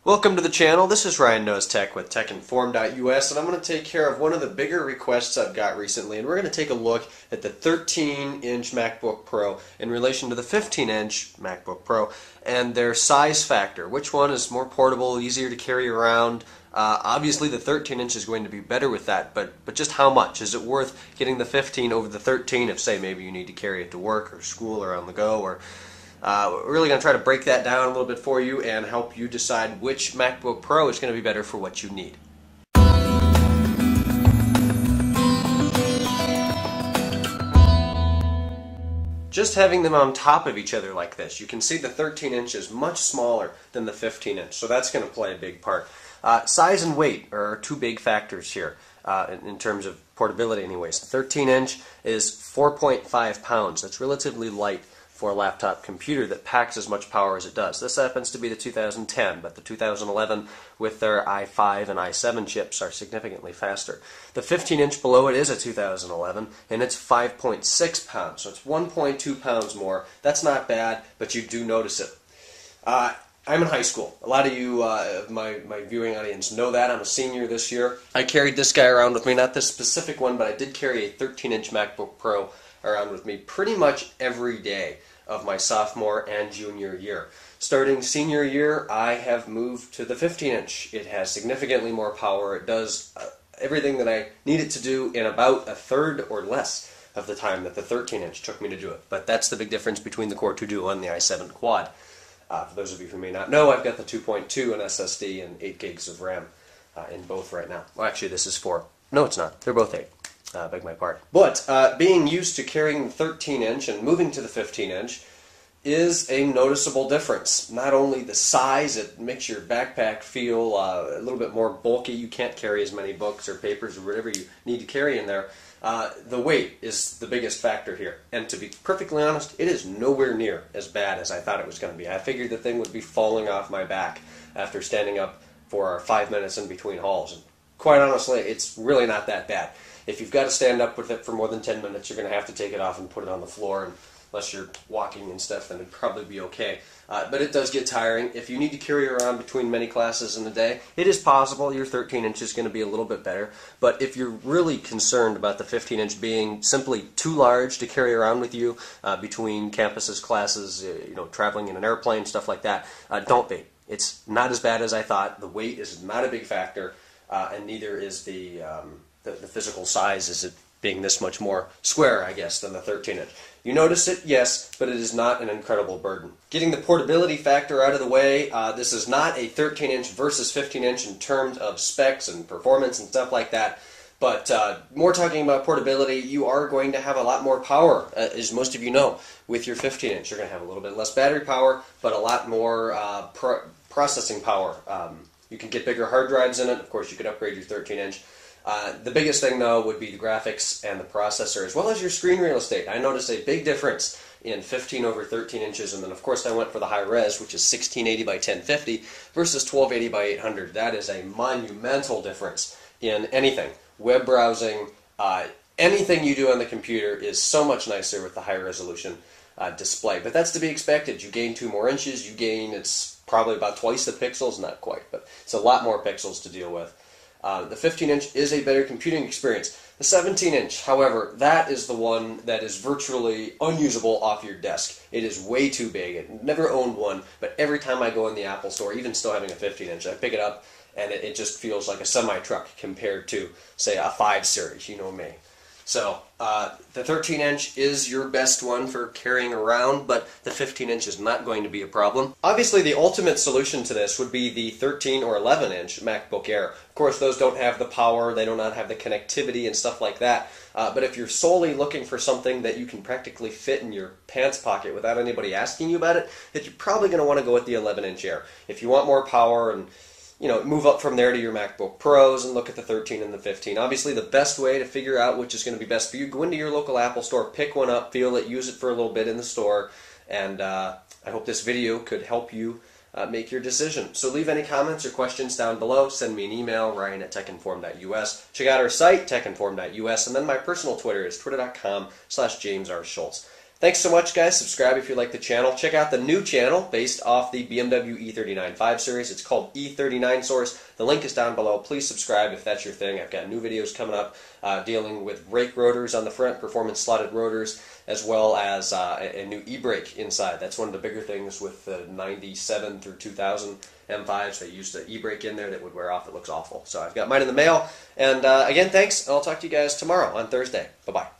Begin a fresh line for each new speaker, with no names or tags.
Welcome to the channel. This is Ryan Knows Tech with TechInform.us, and I'm going to take care of one of the bigger requests I've got recently, and we're going to take a look at the 13-inch MacBook Pro in relation to the 15-inch MacBook Pro and their size factor. Which one is more portable, easier to carry around? Obviously the 13-inch is going to be better with that, but just how much? Is it worth getting the 15 over the 13 if, say, maybe you need to carry it to work or school or on the go? Or we're really going to try to break that down a little bit for you and help you decide which MacBook Pro is going to be better for what you need. Just having them on top of each other like this, you can see the 13-inch is much smaller than the 15-inch, so that's going to play a big part. Size and weight are two big factors here in terms of portability anyways. The 13-inch is 4.5 pounds. That's relatively light for a laptop computer that packs as much power as it does. This happens to be the 2010, but the 2011 with their i5 and i7 chips are significantly faster. The 15-inch below it is a 2011, and it's 5.6 pounds, so it's 1.2 pounds more. That's not bad, but you do notice it. I'm in high school. A lot of you, my viewing audience, know that. I'm a senior this year. I carried this guy around with me, not this specific one, but I did carry a 13-inch MacBook Pro around with me pretty much every day of my sophomore and junior year. Starting senior year, I have moved to the 15-inch. It has significantly more power. It does everything that I need it to do in about a third or less of the time that the 13-inch took me to do it. But that's the big difference between the Core 2 Duo and the i7 Quad. For those of you who may not know, I've got the 2.2 and SSD and 8 gigs of RAM in both right now. Well, actually, this is 4. No, it's not. They're both 8. Beg my pardon. But being used to carrying the 13-inch and moving to the 15-inch is a noticeable difference. Not only the size, it makes your backpack feel a little bit more bulky. You can't carry as many books or papers or whatever you need to carry in there. The weight is the biggest factor here. And to be perfectly honest, it is nowhere near as bad as I thought it was going to be. I figured the thing would be falling off my back after standing up for 5 minutes in between hauls. And quite honestly, it's really not that bad. If you've got to stand up with it for more than 10 minutes, you're going to have to take it off and put it on the floor. And unless you're walking and stuff, then it'd probably be okay. But it does get tiring. If you need to carry around between many classes in a day, it is possible your 13-inch is going to be a little bit better. But if you're really concerned about the 15-inch being simply too large to carry around with you between campuses, classes, traveling in an airplane, stuff like that, don't be. It's not as bad as I thought. The weight is not a big factor, and neither is the physical size, is it being this much more square, I guess, than the 13-inch. You notice it, yes, but it is not an incredible burden. Getting the portability factor out of the way, this is not a 13-inch versus 15-inch in terms of specs and performance and stuff like that, but more talking about portability, you are going to have a lot more power, as most of you know, with your 15-inch. You're going to have a little bit less battery power, but a lot more processing power. You can get bigger hard drives in it. Of course, you could upgrade your 13-inch. The biggest thing, though, would be the graphics and the processor, as well as your screen real estate. I noticed a big difference in 15 over 13 inches, and then, of course, I went for the high res, which is 1680 by 1050 versus 1280 by 800. That is a monumental difference in anything. Web browsing, anything you do on the computer is so much nicer with the high resolution display. But that's to be expected. You gain 2 more inches. It's probably about twice the pixels, not quite, but it's a lot more pixels to deal with. The 15-inch is a better computing experience. The 17-inch, however, that is the one that is virtually unusable off your desk. It is way too big. I've never owned one, but every time I go in the Apple store, even still having a 15-inch, I pick it up and it just feels like a semi-truck compared to, say, a 5 series, you know me. So, the 13-inch is your best one for carrying around, but the 15-inch is not going to be a problem. Obviously, the ultimate solution to this would be the 13 or 11-inch MacBook Air. Of course, those don't have the power, they do not have the connectivity and stuff like that. But if you're solely looking for something that you can practically fit in your pants pocket without anybody asking you about it, then you're probably going to want to go with the 11-inch Air. If you want more power and move up from there to your MacBook Pros and look at the 13 and the 15. Obviously, the best way to figure out which is going to be best for you, go into your local Apple store, pick one up, feel it, use it for a little bit in the store, and I hope this video could help you make your decision. So leave any comments or questions down below. Send me an email, ryan@techinform.us. Check out our site, techinform.us, and then my personal Twitter is twitter.com/JamesRSchultz. Thanks so much, guys. Subscribe if you like the channel. Check out the new channel based off the BMW E39 5 Series. It's called E39 Source. The link is down below. Please subscribe if that's your thing. I've got new videos coming up dealing with brake rotors on the front, performance slotted rotors, as well as a new e-brake inside. That's one of the bigger things with the 97 through 2000 M5s. They used an e-brake in there that would wear off. It looks awful. So I've got mine in the mail. And again, thanks, and I'll talk to you guys tomorrow on Thursday. Bye-bye.